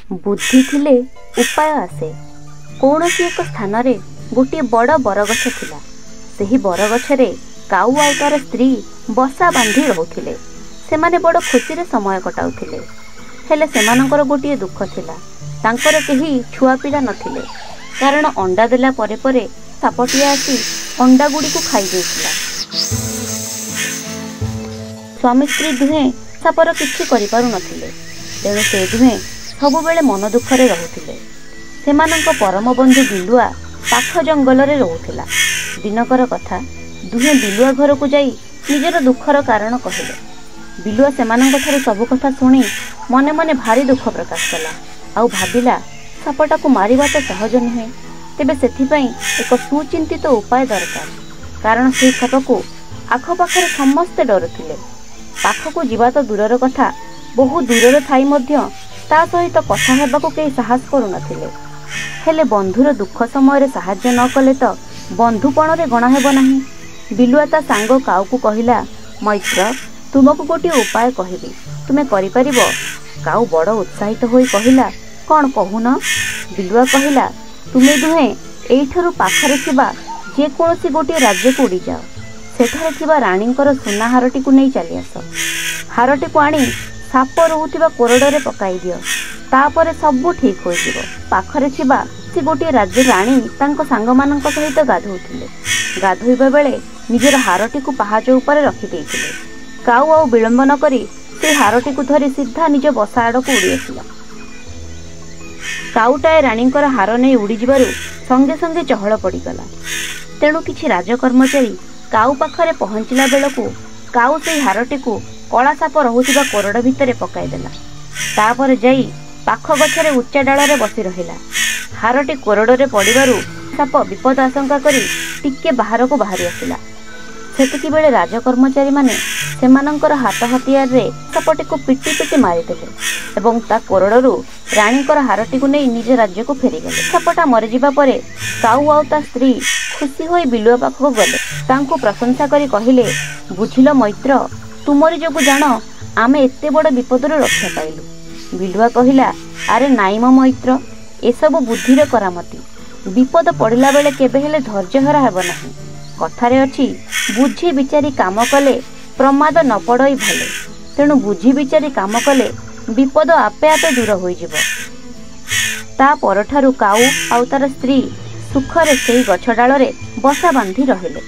बुद्धि थिले उपाय आसे। कौनसी एक स्थान रे गोटे बड़ बरगछ थिला। सेही बरगछरे काऊ आउ तार स्त्री बसा बांधी रहुथिले। सेमाने बड़ खुशी रे समय कटाउथिले। हेले सेमानंकर गोटे दुख थिला। तांकर केही छुआ पिला नथिले, कारण अंडा देला परे परे सापटिया आसी अंडा गुड़ी को खाई देइथिला। स्वामी स्त्री दुहें सापर किछि करि पारु नथिले, तेणु से दुहें सबु बेले मन दुखरे रहुथिले। सेमानंक परम बंधु बिलुआ पाख जंगल रे रहुथिला। दिनकर कथा दुहें बिलुआ घर को जाई निजर दुखर कारण कहिले। बिलुआ सेमानंक ठारू सब कथा शुणी मने मने भारी दुख प्रकाश कला। आउ भाबिला सापटा को मारिबा तो सहज नुहे, तेबे सेथिपई एक सुचिंतित उपाय दरकार। कारण से साप को आखपाखरे समस्ते डरुथिले। पाखकू जीवा तो दूरर कथा, बहु दूरर थाई मध्य ता सहित कथा हेबाकू केही साहस करू नथिले। हेले बंधुर दुख समय साहाय्य न कले तो बंधुपण रे गणा हेब नाही। बिलुआ ता सांग काऊ को कहिला, मैत्र तुमको गोटे उपाय कहिबी, तुमे करि परिबो? काऊ बड़ उत्साहित होई कहिला, कौन कहून? बिलुआ कहिला, तुमे दुहे एइठारु पाखरे थिबा जे कोनोसी गोटे राज्य को उड़ी जाओ। सेठारे थिबा राणींकर सुना हारटी को नहीं चली आस। हारटी को आनी साप रोहुथिबा कोरडरे पकाई दियो, तापरे सबु ठीक होई जिवो। पाखरे थिबा से गोटे राज्य राणी तांको सांगमानंक सहित गाधोउथिले। गाधोइबा बेले निजर हारटी को पहाज उपरे रखि देइथिले। काऊ आउ विलंब न करी से हारटी को धरी सीधा निज बसा आड़ को उड़ी आसिला। काऊटाए राणींकर हार नहीं उड़ी जिबारु संगे संगे चहल पड़ीगला। तेणु किछि राजकर्मचारी काऊ पाखरे पहुंचला बेलकू काऊ से हारटी को कला साप रहुथिबा कोरड भितरे पकाई देला। तापर जाई पाख गछरे उच्चा डाଳରେ बसी रहिला। हारटी कोरडरे पड़िबारु साप विपद आशंका करी टिके बाहर को बाहरी आसिला। सेतिकी बेले राजकर्मचारी माने सेमानंकर हाथ हथियार रे सापटी को पिटी पिटी मारिदेले एवं ता कोरडरू राणीकर हारटी को नहीं निज राज्य को फेरीगले। सापटा मरी जिबा परे काऊ आउ ता स्त्री खुशी होई बिलुआ पाखको गले। तांको प्रशंसा करी कहिले, बुझिलो मैत्र, तुमरी जोगु जान आमे एते बड़ विपदरू रक्षा पाइलु। बिलुआ कहिला, अरे नाई मो मैत्र, एसबु बुद्धिर करामती। विपद पड़िला बेले केबे हेले धैर्यहरा हेब नाही। कथारे अछि, बुझी विचारी काम कले प्रमाद न पड़ई भले। तेणु बुझी विचारी काम कले विपद आपे आपे दूर होई जिवो। ता परठारु काऊ आउ तार स्त्री सुखरे सेई गछ डाଳରେ बसा बांधी रहिले।